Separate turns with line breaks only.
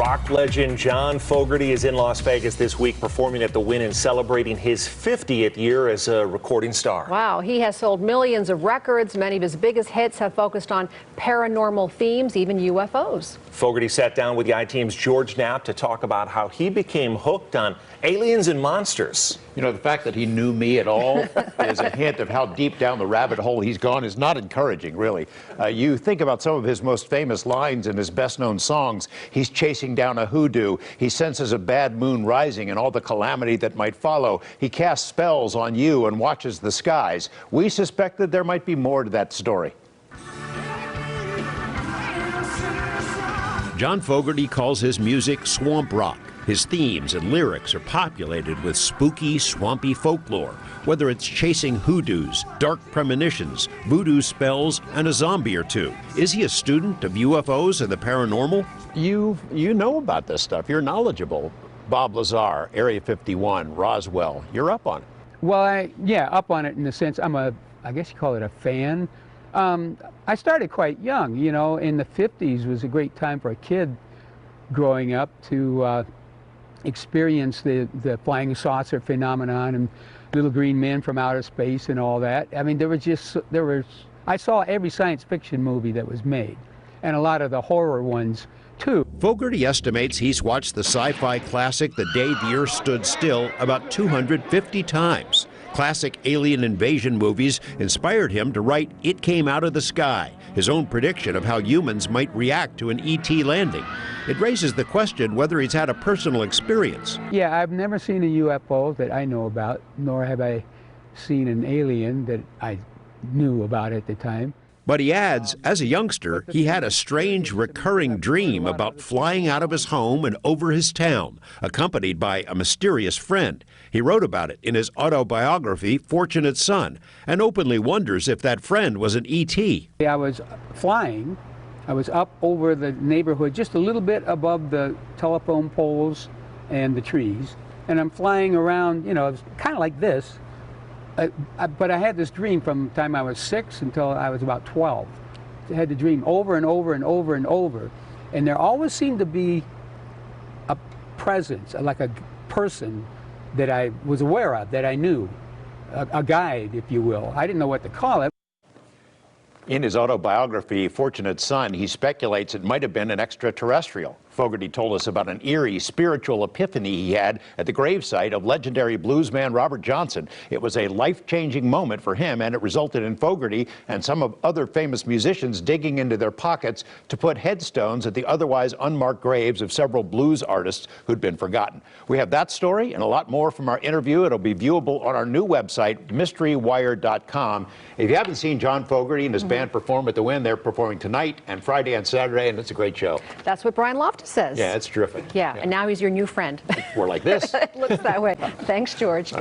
Rock legend John Fogerty is in Las Vegas this week performing at the Wynn and celebrating his 50th year as a recording star.
Wow, he has sold millions of records. Many of his biggest hits have focused on paranormal themes, even UFOs.
Fogerty sat down with the I-Team's George Knapp to talk about how he became hooked on aliens and monsters.
You know, the fact that he knew me at all is a hint of how deep down the rabbit hole he's gone is not encouraging, really. You think about some of his most famous lines in his best-known songs. He's chasing down a hoodoo. He senses a bad moon rising and all the calamity that might follow. He casts spells on you and watches the skies. We suspected there might be more to that story.
John Fogerty calls his music swamp rock. His themes and lyrics are populated with spooky, swampy folklore, whether it's chasing hoodoos, dark premonitions, voodoo spells, and a zombie or two. Is he a student of UFOs and the paranormal?
You know about this stuff. You're knowledgeable. Bob Lazar, Area 51, Roswell. You're up on it.
Well, yeah, up on it in the sense I guess you call it a fan. I started quite young, you know, in the 50s was a great time for a kid growing up to experience the flying saucer phenomenon and little green men from outer space and all that. I mean, I saw every science fiction movie that was made, and a lot of the horror ones too.
Fogerty estimates he's watched the sci-fi classic The Day the Earth Stood Still about 250 times. Classic alien invasion movies inspired him to write It Came Out of the Sky, his own prediction of how humans might react to an ET landing. It raises the question whether he's had a personal experience.
Yeah, I've never seen a UFO that I know about, nor have I seen an alien that I knew about at the time.
But he adds, as a youngster, he had a strange recurring dream about flying out of his home and over his town, accompanied by a mysterious friend. He wrote about it in his autobiography, Fortunate Son, and openly wonders if that friend was an ET.
I was flying. I was up over the neighborhood, just a little bit above the telephone poles and the trees. And I'm flying around, you know, it was kind of like this. But I had this dream from the time I was 6 until I was about 12. I had the dream over and over and over and over. And there always seemed to be a presence, like a person that I was aware of, that I knew, a guide, if you will. I didn't know what to call it.
In his autobiography, Fortunate Son, he speculates it might have been an extraterrestrial. Fogerty told us about an eerie spiritual epiphany he had at the gravesite of legendary bluesman Robert Johnson. It was a life-changing moment for him, and it resulted in Fogerty and some of other famous musicians digging into their pockets to put headstones at the otherwise unmarked graves of several blues artists who'd been forgotten. We have that story and a lot more from our interview. It'll be viewable on our new website, MysteryWire.com. If you haven't seen John Fogerty and his band perform at the Wynn, they're performing tonight and Friday and Saturday, and it's a great show.
That's what Brian Loftus says.
Yeah, it's terrific.
Yeah, and now he's your new friend.
We're like this.
It looks that way. Thanks, George. Guys.